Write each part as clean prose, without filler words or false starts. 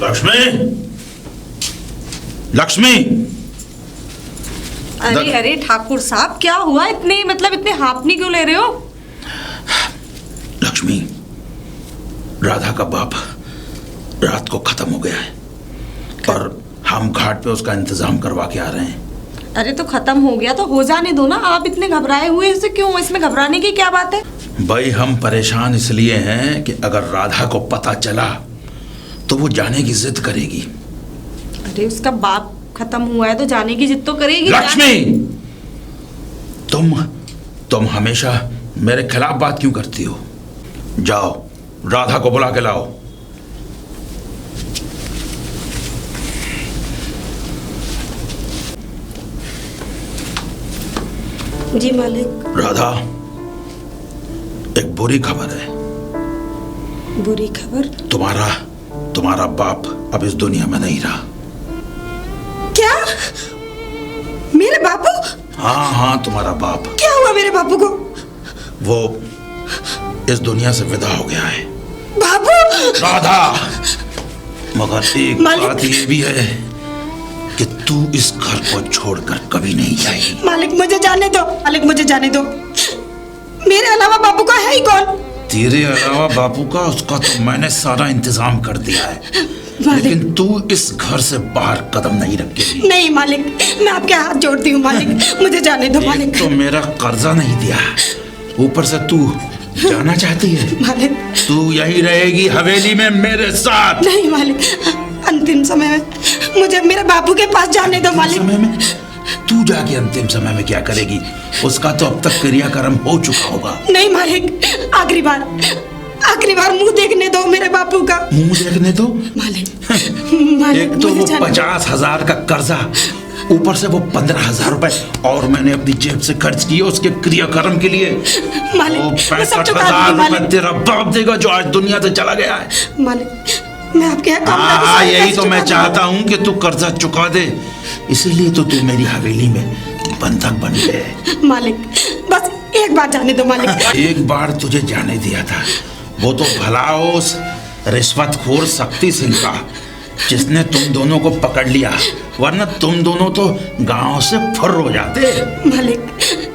लक्ष्मी, लक्ष्मी। अरे अरे ठाकुर साहब, क्या हुआ? इतने हांफनी क्यों ले रहे हो? लक्ष्मी, राधा का बाप रात को खत्म हो गया है और हम घाट पे उसका इंतजाम करवा के आ रहे हैं। अरे तो खत्म हो गया तो हो जाने दो ना, आप इतने घबराए हुए इसे क्यों? इसमें घबराने की क्या बात है? भाई हम परेशान इसलिए हैं कि अगर राधा को पता चला तो वो जाने की जिद करेगी। अरे उसका बाप खत्म हुआ है तो जाने की जिद तो करेगी। लक्ष्मी, तुम हमेशा मेरे खिलाफ बात क्यों करती हो? जाओ राधा को बुला के लाओ। जी मालिक। राधा, एक बुरी खबर है। बुरी खबर? तुम्हारा बाप अब इस दुनिया में नहीं रहा। क्या? मेरे बापू? हाँ, तुम्हारा बाप। क्या हुआ मेरे बापू को? वो इस दुनिया से विदा हो गया है। बाबू! राधा, मगर एक बात ये भी है कि तू इस घर को छोड़कर कभी नहीं जाएगी। मालिक मुझे जाने दो, मालिक मुझे जाने दो। मेरे अलावा बापू का है ही कौन? तेरे अलावा बापू का, उसका तो मैंने सारा इंतजाम कर दिया है, लेकिन तू इस घर से बाहर कदम नहीं रखेगी। नहीं मालिक, मैं आपके हाथ जोड़ती हूँ मालिक, मुझे जाने दो मालिक। तो मेरा कर्जा नहीं दिया, ऊपर से तू जाना चाहती है। मालिक तू यही रहेगी हवेली में मेरे साथ। नहीं मालिक, अंतिम समय में मुझे मेरे बापू के पास जाने दो मालिक। समय में? तू जाके अंतिम समय में क्या करेगी? उसका तो अब तक क्रियाक्रम हो चुका होगा। नहीं मालिक, आखिरी बार मुंह देखने दो मेरे बापू का। मुंह देखने दो? मालिक एक तो वो 50,000 का कर्जा, ऊपर से वो 15,000 रुपए और मैंने अपनी जेब से खर्च किए उसके क्रियाक्रम के लिए। मालिक 65,000 रुपए तेरा बाप देगा जो आज दुनिया से चला गया है। मालिक मैं आपके हाँ, यही तो मैं चाहता हूँ कि तू कर्जा चुका दे, इसीलिए तो तू मेरी हवेली में बंधक बन गए। मालिक बस एक बार जाने दो मालिक। एक बार तुझे जाने दिया था, वो तो भला हो उस रिश्वतखोर शक्ति सिंह का जिसने तुम दोनों को पकड़ लिया, वरना तुम दोनों तो गांव से फुर्र हो जाते। मालिक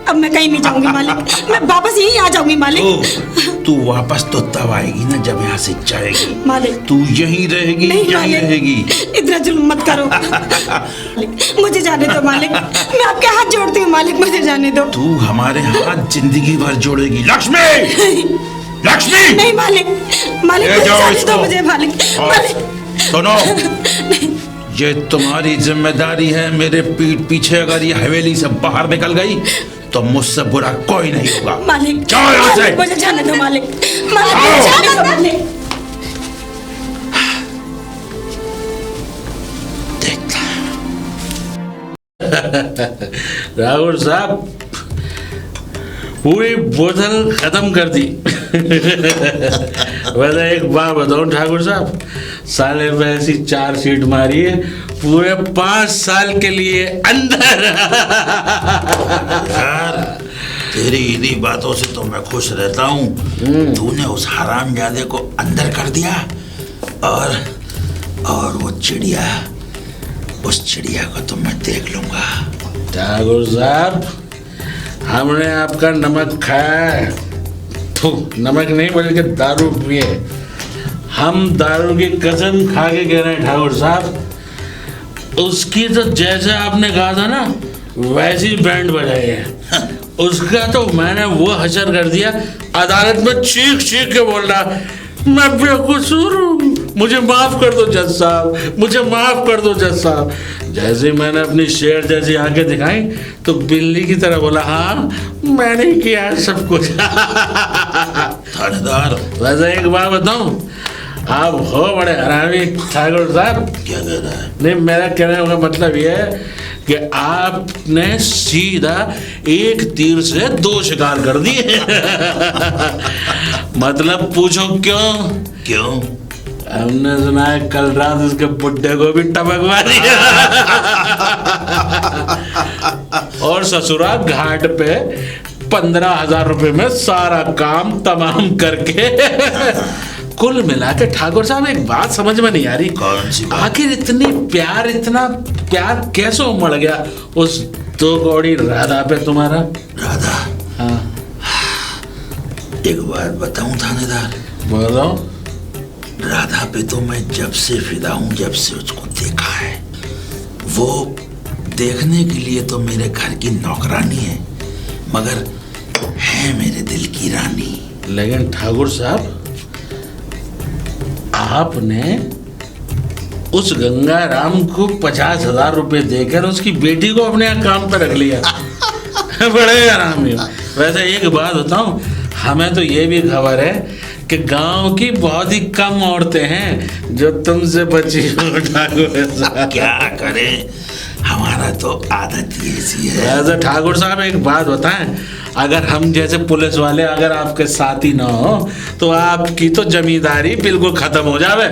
अब मैं कहीं नहीं जाऊंगी मालिक, मैं वापस यहीं आ जाऊंगी मालिक। तू वापस तो तब आएगी ना जब यहाँ से जाएगी। मालिक तू यहीं रहेगी, यहीं रहेगी। इतना जुल्म मत करो मालिक, मुझे जाने दो मालिक, मैं आपके हाथ जोड़ती हूँ मालिक, मुझे जाने दो। तू हमारे हाथ जिंदगी भर जोड़ेगी। लक्ष्मी, लक्ष्मी! नहीं मालिक, जाने दो मुझे मालिक। सुनो, ये तुम्हारी जिम्मेदारी है। मेरे पीठ पीछे अगर ये हवेली से बाहर निकल गई तो मुझसे बुरा कोई नहीं होगा। मालिक जाओ यहाँ से। मुझे जाने दो मालिक, मुझे जाने दो मालिक। राहुल साहब पूरी बोतल खत्म कर दी। वैसे एक बात बताऊं ठाकुर साहब, साले पे ऐसी 4 सीट मारी है, पूरे 5 साल के लिए अंदर। यार तेरी इन्हीं बातों से तो मैं खुश रहता हूँ। तूने उस हरामजादे को अंदर कर दिया और वो चिड़िया, उस चिड़िया को तो मैं देख लूंगा। ठाकुर साहब हमने आपका नमक खाया है, नमक नहीं बल्कि दारू पिए। हम दारू की कसम खा के कह रहे हैं ठाकुर साहब, उसकी तो जैसा आपने कहा था ना वैसी बैंड बजाई है। उसका तो मैंने वो हशर कर दिया, अदालत में चीख चीख के बोल रहा मैं बेकसूर हूँ, मुझे माफ कर दो जज साहब, मुझे माफ कर दो जज साहब। जैसे मैंने अपनी शेर जैसी आंखें दिखाई तो बिल्ली की तरह बोला हाँ मैंने किया सब कुछ। थानेदार, वैसे एक बात बताऊं, आप हो बड़े हरामी ठाकुर साहब। क्या कह रहा है? नहीं, मेरा कहने का मतलब ये है कि आपने सीधा एक तीर से 2 शिकार कर दिए। मतलब पूछो क्यों? हमने सुना है कल रात उसके बुड्ढे को भी टपक मारी। और ससुरा घाट पे 15,000 रुपए में सारा काम तमाम करके कुल मिला के ठाकुर साहब एक बात समझ में नहीं आ रही। कौन सी बात? आखिर इतनी प्यार, इतना प्यार कैसे उमड़ गया उस दो कौड़ी राधा पे तुम्हारा? राधा, हाँ एक बात बताऊं थानेदार? बोलो। राधा पे तो मैं जब से फिदा हूं, जब से उसको देखा है। वो देखने के लिए तो मेरे घर की नौकरानी है, मगर है मेरे दिल की रानी। लेकिन ठाकुर साहब, आपने उस गंगाराम को 50,000 रुपए देकर उसकी बेटी को अपने यहाँ काम पर रख लिया। बड़े आराम है। वैसे एक बात बताऊं, हमें तो ये भी खबर है कि गांव की बहुत ही कम औरतें हैं जो तुमसे बची हो ठाकुर साहब। क्या करें, हमारा तो आदत ही ऐसी है। वैसे ठाकुर साहब एक बात बताएं, अगर हम जैसे पुलिस वाले अगर आपके साथी ना हो तो आपकी तो जमींदारी बिल्कुल खत्म हो जावे।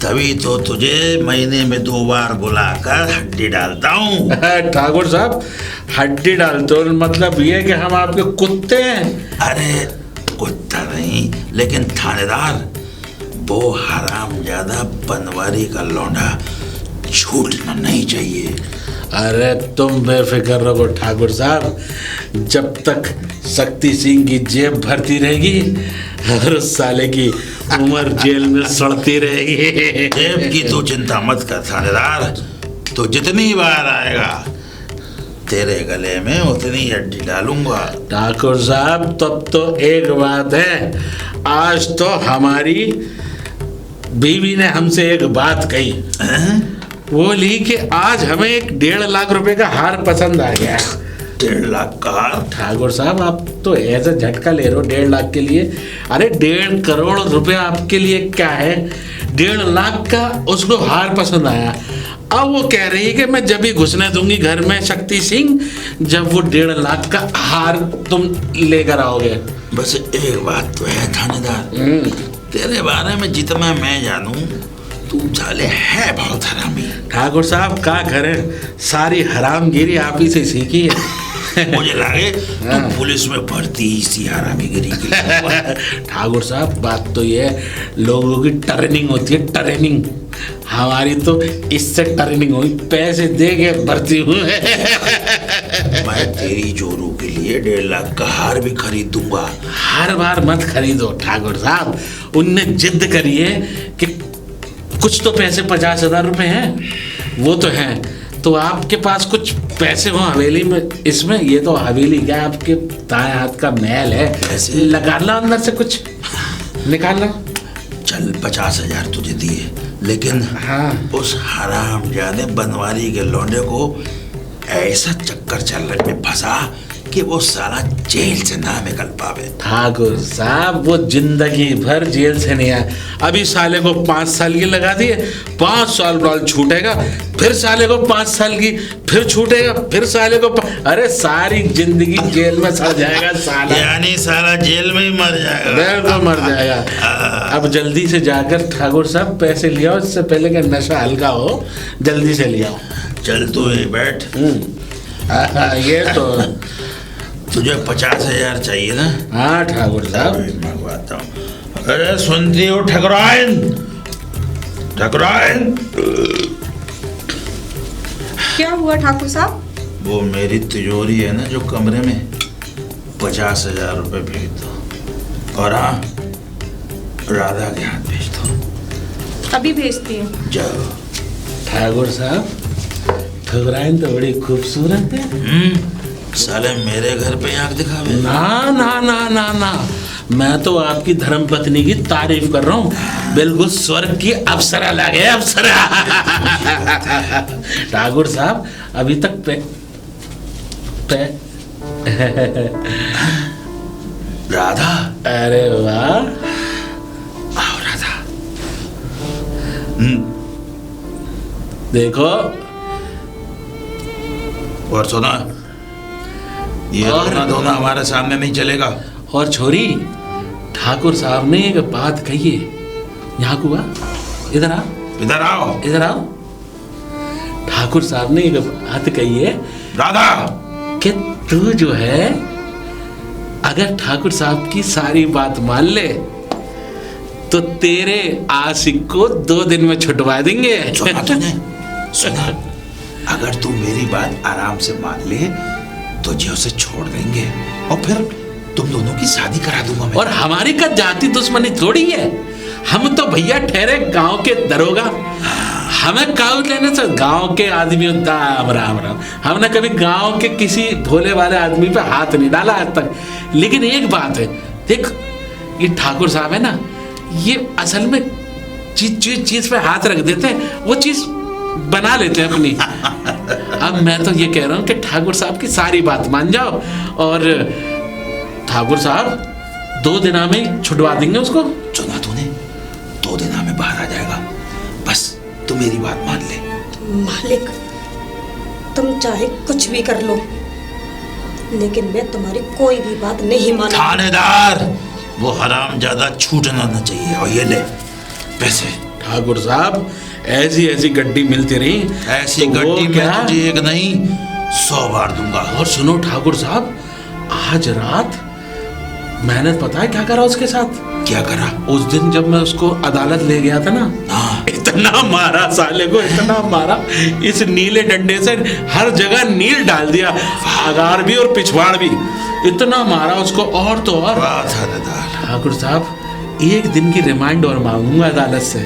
तभी तो तुझे महीने में 2 बार बुलाकर हड्डी डालता हूँ। ठाकुर साहब, हड्डी डालते हो मतलब ये कि हम आपके कुत्ते हैं? अरे कुत्ता नहीं, लेकिन थानेदार, वो हरामजादा बनवारी का लौंडा छूटना नहीं चाहिए। अरे तुम बेफिक्र रहो ठाकुर साहब, जब तक शक्ति सिंह की जेब भरती रहेगी और उस साले की उम्र जेल में सड़ती रहेगी। जेब की तो चिंता मत कर थानेदार, तो जितनी बार आएगा तेरे गले में उतनी हड्डी डालूंगा। ठाकुर साहब, तब तो एक बात है, आज तो हमारी बीवी ने हमसे एक बात कही। बोली कि आज हमें एक 1.5 लाख रुपए का हार पसंद आ गया। 1.5 लाख का हार? ठाकुर साहब, आप तो ऐसा झटका ले रहे हो 1.5 लाख के लिए। अरे 1.5 करोड़ रुपए आपके लिए क्या है? 1.5 लाख का उसको हार पसंद आया। अब वो कह रही है कि मैं जब ही घुसने दूंगी घर में शक्ति सिंह, जब वो 1.5 लाख का हार तुम लेकर आओगे। बस एक बात तो है थानेदार, तेरे बारे में जितना मैं जानूं, तू साले है बहुत हरामी। ठाकुर साहब, क्या करें, सारी हरामगिरी आप ही से सीखी है। मुझे लगे तू पुलिस में भर्ती इसी हरामीगिरी के लिए। ठाकुर साहब, बात तो ये है, लोगों की ट्रेनिंग होती है, ट्रेनिंग। हमारी तो इससे ट्रेनिंग हुई, पैसे दे के भर्ती हुए। मैं तेरी जोरू के लिए 1.5 लाख का हार भी खरीद दूंगा। हर बार मत खरीदो ठाकुर साहब, उनने जिद करी है कि कुछ तो पैसे 50,000 रुपए हैं, वो तो हैं, तो आपके पास कुछ पैसे हो हवेली में। इसमें ये तो हवेली क्या, आपके दाएं हाथ का महल है, पैसे लगा ला अंदर से कुछ निकालना। चल 50,000 तुझे दिए, लेकिन हाँ, उस हरामजादे बनवारी के लौंडे को ऐसा चक्कर चल में फंसा कि वो साला जेल से ना निकल पावे। ठाकुर साहब, वो जिंदगी भर जेल से नहीं आया। अभी साले को 5 साल की लगा दिए, 5 साल बाद छूटेगा, फिर साले को 5 साल की, फिर छूटेगा, फिर साले को अरे सारी जिंदगी जेल में सड़ जाएगा साला। यानी साला जेल में ही मर जाएगा। बिल्कुल मर जाएगा। अब जल्दी से जाकर ठाकुर साहब पैसे ले आओ, इससे पहले कि नशा हल्का हो, जल्दी से ले आओ। चल तू ही बैठ। ये तो तुझे 50,000 चाहिए ना? हाँ ठाकुर साहब, मंगवाता हूँ। अरे सुनती हो ठकुराइन? ठकुराइन, क्या हुआ ठाकुर साहब? वो मेरी तिजोरी है ना जो कमरे में, 50,000 रुपए भेज दो, और हाँ, राधा के हाथ भेज दो। अभी भेजती हूँ। जाओ। ठाकुर साहब, ठकुराइन तो बड़ी खूबसूरत है। साले मेरे घर पे आंख दिखावे? ना ना ना ना ना, मैं तो आपकी धर्मपत्नी की तारीफ कर रहा हूँ, बिल्कुल स्वर्ग की अप्सरा लगे, अप्सरा। ठाकुर साहब, अभी तक राधा? अरे वाह, आओ राधा। देखो, और सुना, ये धोना हमारे सामने नहीं चलेगा। और छोरी, ठाकुर साहब ने एक बात कही है। यहाँ को आ, इधर आ, इधर आओ, इधर आओ। ठाकुर साहब ने एक बात कही है राधा, कि तू जो है, अगर ठाकुर साहब की सारी बात मान ले तो तेरे आशिक को 2 दिन में छुटवा देंगे। सुना तूने? सुना, अगर तू मेरी बात आराम से मान ले तो जी उसे छोड़ देंगे और फिर तुम दोनों की शादी करा दूंगा मैं। और हमारी का जाति दुश्मनी थोड़ी है, हम तो भैया ठहरे गांव के दरोगा। हमें काउ लेने से गांव के आदमी होता है। राम राम, हमने कभी गांव के किसी भोले वाले आदमी पे हाथ नहीं डाला आज तक। लेकिन एक बात है, देख ये ठाकुर साहब है ना, ये असल में चीज पे हाथ रख देते हैं, वो चीज बना लेते हैं अपनी। अब मैं तो ये कह रहा हूँ कि ठाकुर साहब की सारी बात मान जाओ और ठाकुर साहब 2 दिन में छुटवा देंगे उसको। सुना तूने? 2 दिन में बाहर आ जाएगा, बस तू मेरी बात मान ले। मालिक, तुम चाहे कुछ भी कर लो, लेकिन मैं तुम्हारी कोई भी बात नहीं मानूंगा। थानेदार, वो हराम ज्यादा छूटना न चाहिए। और ये ले पैसे। ठाकुर साहब ऐसी ऐसी गड्डी मिलती रही, ऐसी तो गड्डी क्या? मैं तुझे एक नहीं 100 बार दूंगा। और सुनो ठाकुर साहब, आज रात मैंने पता है क्या करा उसके साथ? क्या करा? उस दिन जब मैं उसको अदालत ले गया था ना, हाँ। इतना मारा साले को, इतना मारा, इस नीले डंडे से हर जगह नील डाल दिया, आगार भी और पिछवाड़ भी, इतना मारा उसको। और तो और ठाकुर साहब, एक दिन की रिमांड और मांगूंगा अदालत से।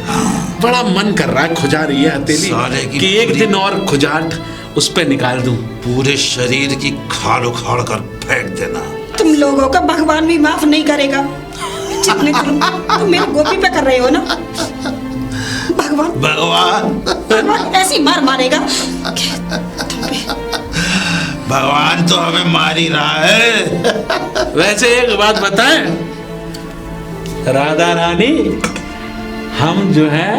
बड़ा मन कर रहा है, खुजा रही है हथेली कि एक दिन और खुजाट उस पे निकाल दूं। पूरे शरीर की खाल उखाड़ कर फेंक देना। तुम लोगों का भगवान भी माफ नहीं करेगा, जितने तुम मेरे गोपी पे कर रहे हो ना। भगवान ऐसी मार मारेगा। भगवान तो हमें मार ही रहा है। वैसे एक बात बताएं राधा रानी, हम जो है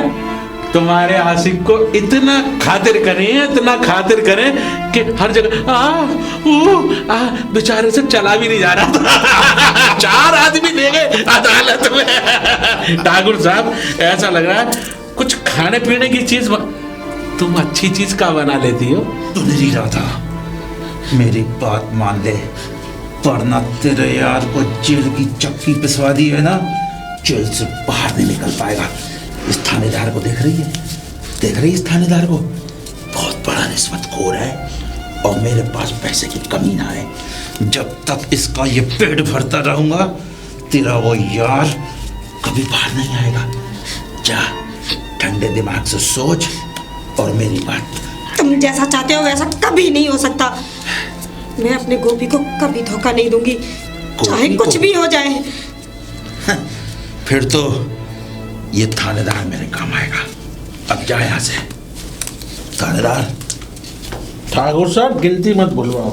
तुम्हारे आशिक को इतना खातिर करें कि हर जगह बेचारे से चला भी नहीं जा रहा था। 4 आदमी ले गए अदालत में। ठाकुर साहब ऐसा लग रहा है कुछ खाने पीने की चीज तुम अच्छी चीज का बना लेती हो। तू नहीं रहा था, मेरी बात मान ले, वरना तेरे यार को जेल की चक्की पिसवा दी है ना, जेल से बाहर नहीं निकल पाएगा। इस थानेदार को देख रही है? देख रही है इस थानेदार को? बहुत बड़ा रिश्वतखोर है और मेरे पास पैसे की कमी ना है। जब तक इसका ये पेट भरता रहूंगा, तेरा वो यार कभी बाहर नहीं आएगा। जा, ठंडे दिमाग से सोच और मेरी बात। तुम जैसा चाहते हो वैसा कभी नहीं हो सकता। मैं अपने गोपी को कभी धोखा नहीं दूंगी, चाहे कुछ भी हो जाए। फिर तो ये थानेदार मेरे काम आएगा। अब जा यहाँ से थानेदार। ठाकुर साहब गिनती मत भूलवाओ।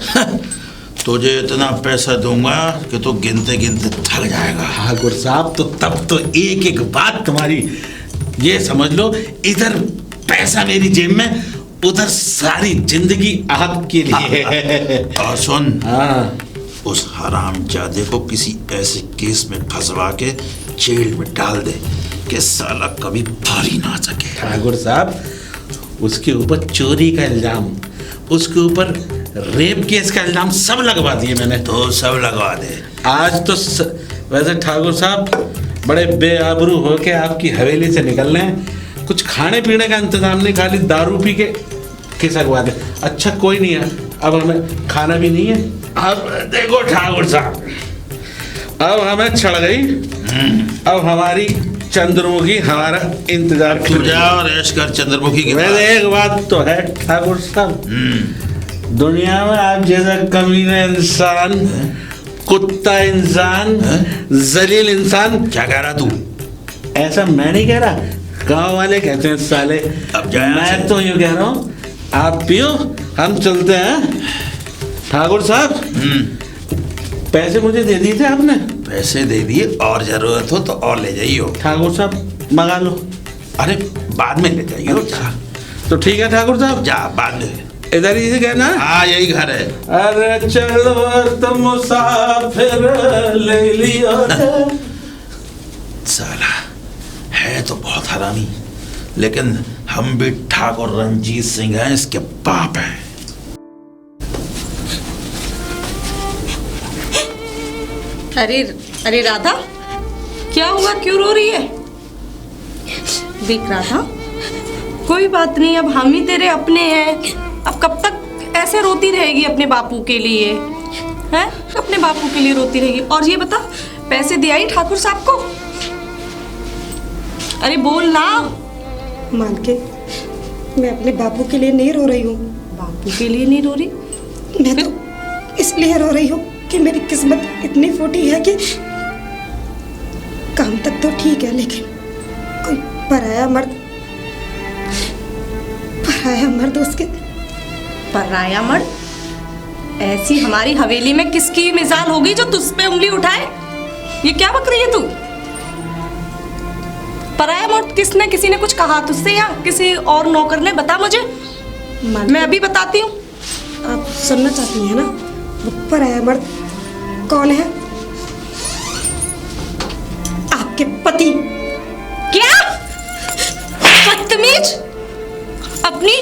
तुझे इतना पैसा दूंगा कि तू गिनते गिनते थक जाएगा। ठाकुर साहब तो तब तो एक एक बात तुम्हारी, ये समझ लो, इधर पैसा मेरी जेब में, उधर सारी जिंदगी आपके लिए। और सुन, हाँ, उस हरामजादे को किसी ऐसे केस में फंसवा के जेल में डाल दे कि साला कभी बाहर ही ना आ सके। ठाकुर साहब उसके ऊपर चोरी का इल्जाम, उसके ऊपर रेप केस का इल्जाम सब लगवा दिए मैंने। तो सब लगवा दे। आज तो वैसे ठाकुर साहब बड़े बेआबरू होके आपकी हवेली से निकल रहे हैं, कुछ खाने पीने का इंतजाम नहीं, खाली दारू पी के खिसकवा दे। अच्छा कोई नहीं है, अब हमें खाना भी नहीं है। अब देखो ठाकुर साहब, अब हमें छड़ गई, अब हमारी चंद्रमुखी हमारा इंतजार तू जा और ऐश कर चंद्रमुखी के पास। एक बात तो है ठाकुर साहब, दुनिया में आप जैसा कमीना इंसान, कुत्ता इंसान, जलील इंसान। क्या कह रहा तू? ऐसा मैं नहीं कह रहा, गांव वाले कहते हैं साले। अब जाए मैं तो यूं कह रहा हूँ, आप पियो, हम चलते हैं। ठाकुर साहब पैसे मुझे दे दिए थे आपने? पैसे दे दिए, और जरूरत हो तो और ले जाइयो। ठाकुर साहब मंगा लो। अरे बाद में ले जाइयो। अच्छा तो ठीक है ठाकुर साहब, जा बाद में। इधर ही से कहना। हाँ यही घर है। अरे चलो तुम मुसाफिर ले लियो। साला है तो बहुत हरामी, लेकिन हम भी ठाकुर रंजीत सिंह हैं, इसके बाप हैं। अरे अरे राधा, क्या हुआ, क्यों रो रही है? देख रहा था। कोई बात नहीं, अब हम ही तेरे अपने हैं। अब कब तक ऐसे रोती रहेगी अपने बापू के लिए? हैं? अपने बापू के लिए रोती रहेगी। और ये बता, पैसे दे आई ठाकुर साहब को? अरे बोल ना। मालकिन, मैं अपने बापू के लिए नहीं रो रही हूँ। बापू के लिए नहीं रो रही? मैं तो इसलिए रो रही हूँ कि मेरी किस्मत इतनी फूटी है कि काम तक तो ठीक है, लेकिन कोई पराया मर्द उसके। पराया मर्द? ऐसी हमारी हवेली में किसकी मिजाल होगी जो तुझ पे उंगली उठाए? ये क्या बक रही है तू? पराया मर्द किसने? किसी ने कुछ कहा तुझसे या किसी और नौकर ने? बता मुझे, मैं अभी बताती हूँ। आप सुनना चाहती हैं ना? वो पराया मर्द कौन है? आपके पति। क्या? बदतमीज! अपनी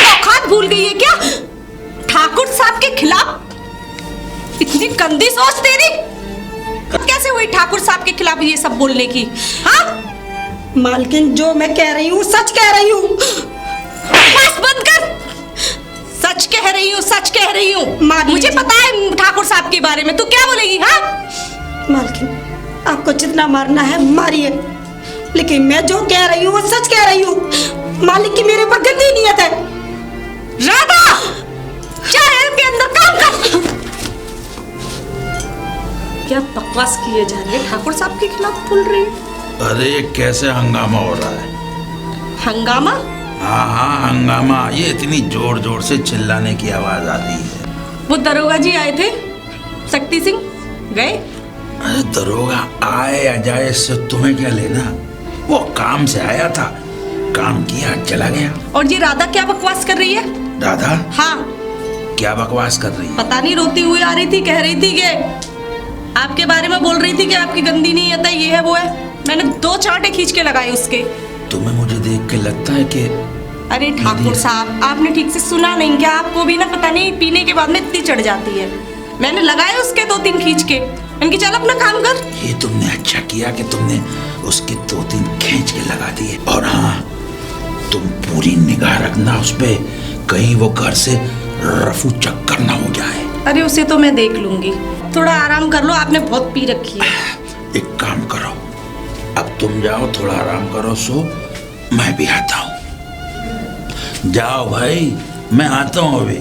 औकात भूल गई है क्या? ठाकुर साहब के खिलाफ इतनी गंदी सोच तेरी? कैसे हुई ठाकुर साहब के खिलाफ ये सब बोलने की? हाँ मालकिन, जो मैं कह रही हूँ सच कह रही हूँ। बस बंद कर। सच कह रही हूँ, सच कह रही हूँ। मुझे पता है ठाकुर साहब के बारे में। तू क्या बोलेगी? हाँ मालकिन, आपको जितना मारना है मारिए, लेकिन मैं जो कह रही हूँ वो सच कह रही हूँ। मालिक की मेरे पर गंदी नीयत है। राधा, शहर के अंदर काम कर। क्या बकवास किए जा रही है? ठाकुर साहब के खिलाफ बोल रही है? अरे कैसे हंगामा हो रहा है? हंगामा? हाँ, हंगामा। ये इतनी जोर जोर से चिल्लाने की आवाज आती है। वो दरोगा जी आए थे, शक्ति सिंह, गए? अरे दरोगा आए या जाए इससे तुम्हें क्या लेना? वो काम से आया था, काम किया, चला गया। और ये राधा क्या बकवास कर रही है? राधा? हाँ, क्या बकवास कर रही है? पता नहीं, रोती हुई आ रही थी, कह रही थी कि आपके बारे में बोल रही थी कि आपकी गंदी नीयत है, ये है वो है। मैंने 2 चांटे खींच के लगाए उसके। तुम्हें मुझे देख के लगता है कि अरे ठाकुर साहब, आपने ठीक से सुना नहीं क्या? आपको भी ना पता नहीं, पीने के बाद में इतनी चढ़ जाती है। मैंने लगाए उसके 2-3 खींच के। इनकी चल अपना काम कर। ये तुमने अच्छा किया कि तुमने उसके 2-3 खींच के लगा दिए। और हाँ, तुम पूरी निगाह रखना उस पे, कहीं वो घर से रफू चक्कर ना हो जाए। अरे उसे तो मैं देख लूंगी। थोड़ा आराम कर लो, आपने बहुत पी रखी है। एक काम करो, अब तुम जाओ, थोड़ा आराम करो, सो मैं भी आता हूँ। जाओ भाई, मैं आता हूँ अभी।